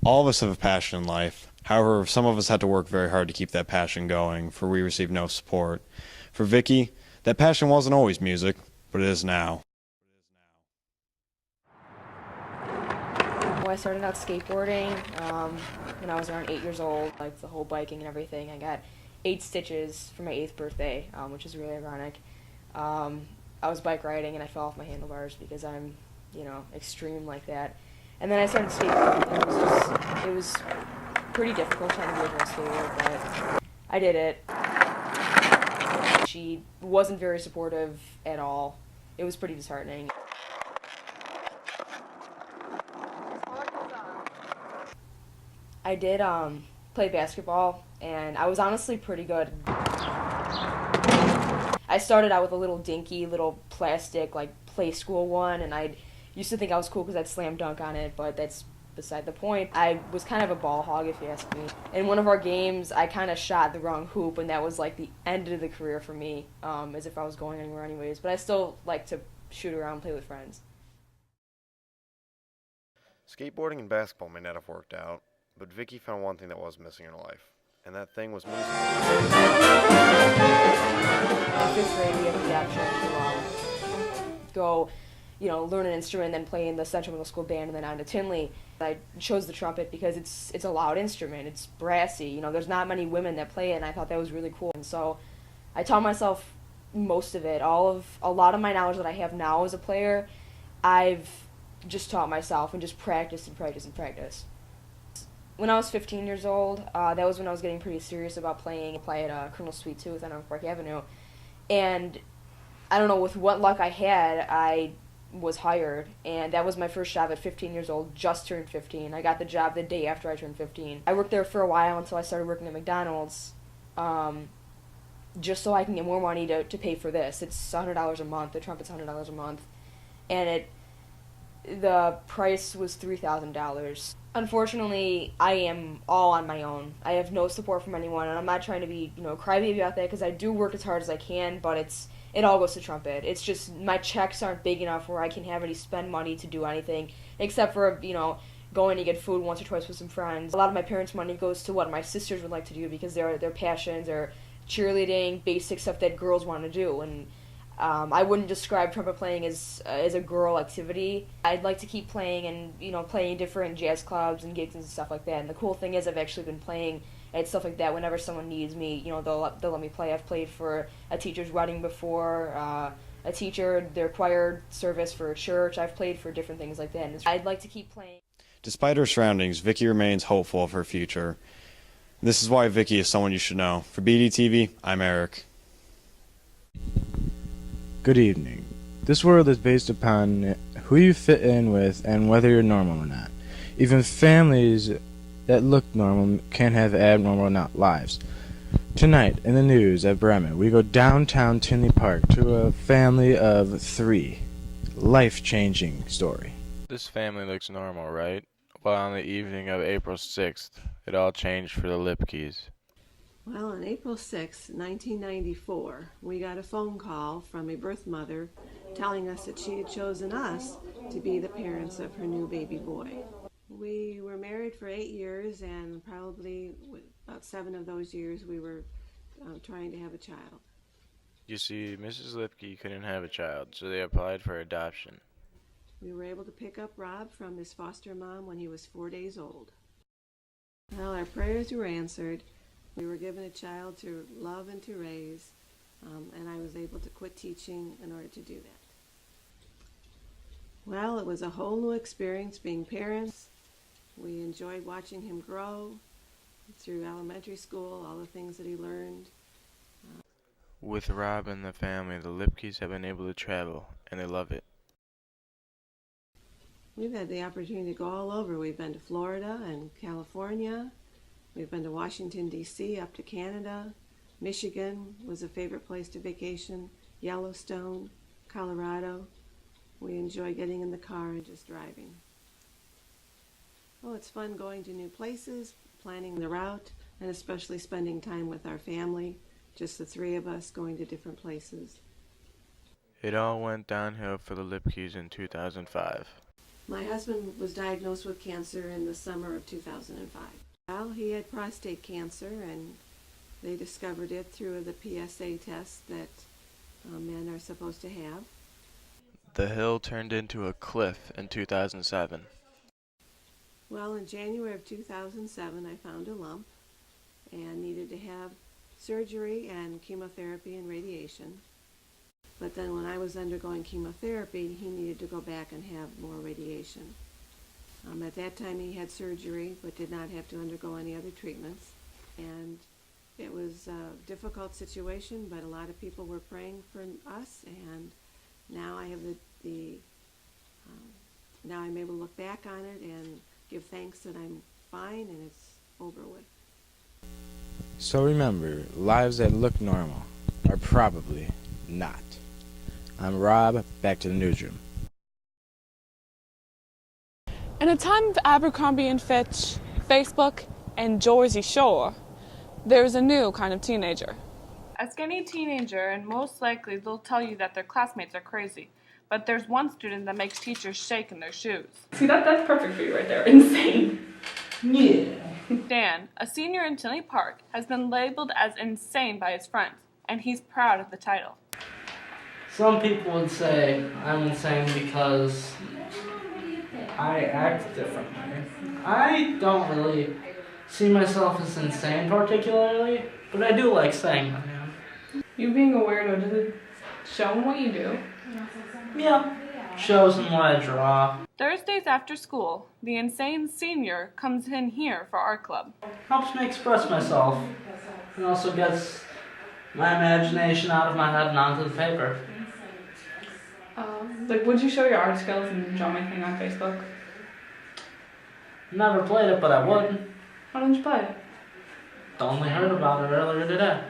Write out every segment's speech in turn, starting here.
All of us have a passion in life. However, some of us had to work very hard to keep that passion going, for we received no support. For Vicky, that passion wasn't always music, but it is now. Well, I started out skateboarding when I was around 8 years old, like the whole biking and everything. I got 8 stitches for my 8th birthday, which is really ironic. I was bike riding and I fell off my handlebars because I'm, extreme like that. And then I started skateboarding. It was pretty difficult trying to be a girl skater, but I did it. She wasn't very supportive at all. It was pretty disheartening. I did play basketball, and I was honestly pretty good. I started out with a little dinky, little plastic, like, play school one, and I used to think I was cool because I'd slam dunk on it, but that's beside the point. I was kind of a ball hog, if you ask me. In one of our games, I kind of shot the wrong hoop, and that was, like, the end of the career for me, as if I was going anywhere anyways. But I still like to shoot around and play with friends. Skateboarding and basketball may not have worked out, but Vicky found one thing that was missing in her life, and that thing was music. In 5th grade, we had the option to go, learn an instrument, then play in the Central Middle School band, and then on to Tinley. I chose the trumpet because it's a loud instrument. It's brassy. There's not many women that play it, and I thought that was really cool. And so I taught myself most of it. A lot of my knowledge that I have now as a player, I've just taught myself and just practiced and practiced and practiced. When I was 15 years old, that was when I was getting pretty serious about play at Colonel Sweet Tooth on Oak Park Avenue. And I don't know, with what luck I had, I was hired. And that was my first job at 15 years old, just turned 15. I got the job the day after I turned 15. I worked there for a while until I started working at McDonald's, just so I can get more money to pay for this. It's $100 a month. The trumpet's $100 a month. And the price was $3,000. Unfortunately, I am all on my own. I have no support from anyone, and I'm not trying to be, crybaby about that, because I do work as hard as I can, but it all goes to trumpet. It's just my checks aren't big enough where I can have any spend money to do anything, except for, going to get food once or twice with some friends. A lot of my parents' money goes to what my sisters would like to do, because their passions are cheerleading, basic stuff that girls want to do, and I wouldn't describe trumpet playing as a girl activity. I'd like to keep playing and, playing different jazz clubs and gigs and stuff like that. And the cool thing is I've actually been playing at stuff like that whenever someone needs me. They'll let me play. I've played for a teacher's wedding before, their choir service for a church. I've played for different things like that. And I'd like to keep playing. Despite her surroundings, Vicky remains hopeful of her future. This is why Vicky is someone you should know. For BDTV, I'm Eric. Good evening. This world is based upon who you fit in with and whether you're normal or not. Even families that look normal can have abnormal lives. Tonight, in the news at Bremen, we go downtown Tinley Park to a family of 3. Life-changing story. This family looks normal, right? Well, on the evening of April 6th, it all changed for the Lipkes. Well, on April 6, 1994, we got a phone call from a birth mother telling us that she had chosen us to be the parents of her new baby boy. We were married for 8 years, and probably about 7 of those years we were trying to have a child. You see, Mrs. Lipke couldn't have a child, so they applied for adoption. We were able to pick up Rob from his foster mom when he was 4 days old. Well, our prayers were answered. We were given a child to love and to raise, and I was able to quit teaching in order to do that. Well, it was a whole new experience being parents. We enjoyed watching him grow through elementary school, all the things that he learned. With Rob and the family, the Lipkes have been able to travel, and they love it. We've had the opportunity to go all over. We've been to Florida and California. We've been to Washington, D.C., up to Canada. Michigan was a favorite place to vacation. Yellowstone, Colorado. We enjoy getting in the car and just driving. Oh, it's fun going to new places, planning the route, and especially spending time with our family, just the 3 of us going to different places. It all went downhill for the Lipkes in 2005. My husband was diagnosed with cancer in the summer of 2005. Well, he had prostate cancer, and they discovered it through the PSA test that men are supposed to have. The hill turned into a cliff in 2007. Well, in January of 2007, I found a lump and needed to have surgery and chemotherapy and radiation. But then when I was undergoing chemotherapy, he needed to go back and have more radiation. At that time, he had surgery but did not have to undergo any other treatments. And it was a difficult situation, but a lot of people were praying for us, and now I have now I'm able to look back on it and give thanks that I'm fine and it's over with. So remember, lives that look normal are probably not. I'm Rob, back to the newsroom. In a time of Abercrombie & Fitch, Facebook, and Jersey Shore, there's a new kind of teenager. A skinny teenager, and most likely they'll tell you that their classmates are crazy. But there's one student that makes teachers shake in their shoes. See, that's perfect for you right there. Insane. Yeah. Dan, a senior in Tinley Park, has been labeled as insane by his friends, and he's proud of the title. Some people would say I'm insane because I act differently. I don't really see myself as insane particularly, but I do like saying I am. You being a weirdo, does it show them what you do? Yeah, shows them what I draw. Thursdays after school, the insane senior comes in here for art club. Helps me express myself, and also gets my imagination out of my head and onto the paper. Would you show your art skills and draw my thing on Facebook? Never played it, but I would. Why don't you play it? Only heard about it earlier today.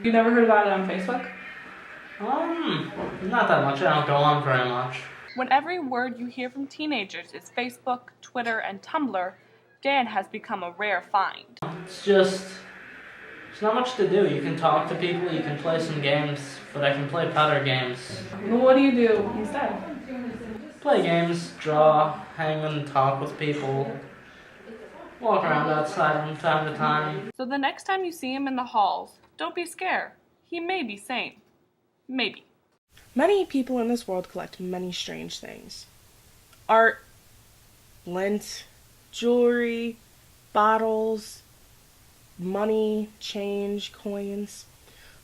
You never heard about it on Facebook? Not that much. I don't go on very much. When every word you hear from teenagers is Facebook, Twitter, and Tumblr, Dan has become a rare find. There's not much to do. You can talk to people, you can play some games, but I can play better games. Well, what do you do instead? Play games, draw, hang and talk with people, walk around outside from time to time. So the next time you see him in the halls, don't be scared. He may be sane. Maybe. Many people in this world collect many strange things. Art, lint, jewelry, bottles, money, change, coins.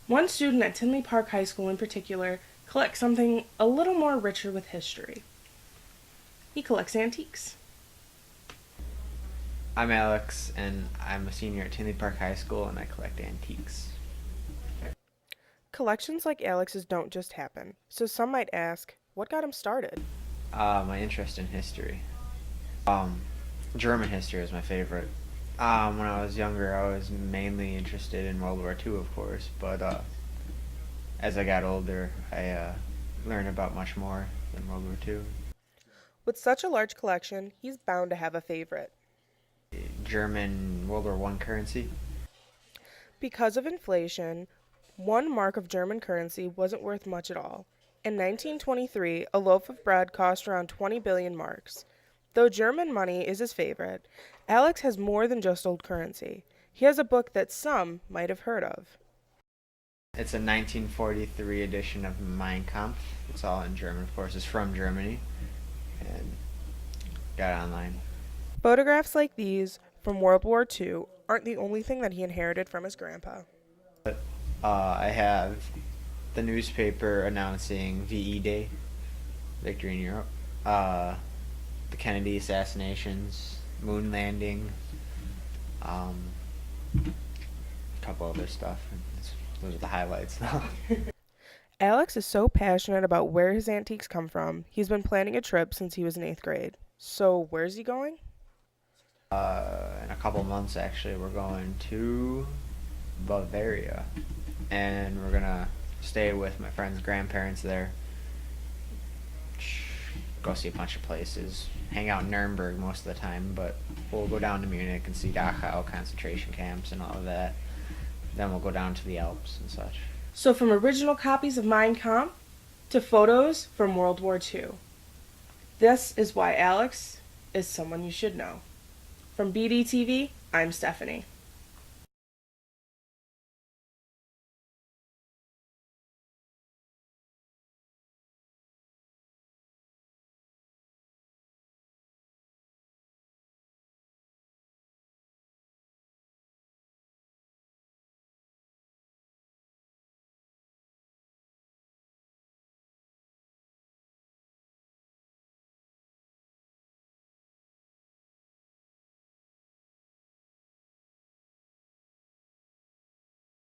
One student at Tinley Park High School in particular collects something a little more richer with history. He collects antiques. I'm Alex, and I'm a senior at Tinley Park High School, and I collect antiques. Collections like Alex's don't just happen, so some might ask, what got him started? My interest in history. German history is my favorite. When I was younger, I was mainly interested in World War II, of course, but as I got older, I learned about much more than World War II. With such a large collection, he's bound to have a favorite. German World War I currency. Because of inflation, 1 mark of German currency wasn't worth much at all. In 1923, a loaf of bread cost around 20 billion marks. Though German money is his favorite, Alex has more than just old currency. He has a book that some might have heard of. It's a 1943 edition of Mein Kampf. It's all in German, of course. It's from Germany, and got it online. Photographs like these from World War II aren't the only thing that he inherited from his grandpa. I have the newspaper announcing VE Day, Victory in Europe, the Kennedy assassinations, moon landing, a couple other stuff. Those are the highlights now. Alex is so passionate about where his antiques come from, he's been planning a trip since he was in 8th grade. So where's he going? In a couple months, actually, we're going to Bavaria, and we're gonna stay with my friend's grandparents there, go see a bunch of places, hang out in Nuremberg most of the time, but we'll go down to Munich and see Dachau concentration camps and all of that. Then we'll go down to the Alps and such. So from original copies of Mein Kampf to photos from World War II. This is why Alex is someone you should know. From BDTV, I'm Stephanie.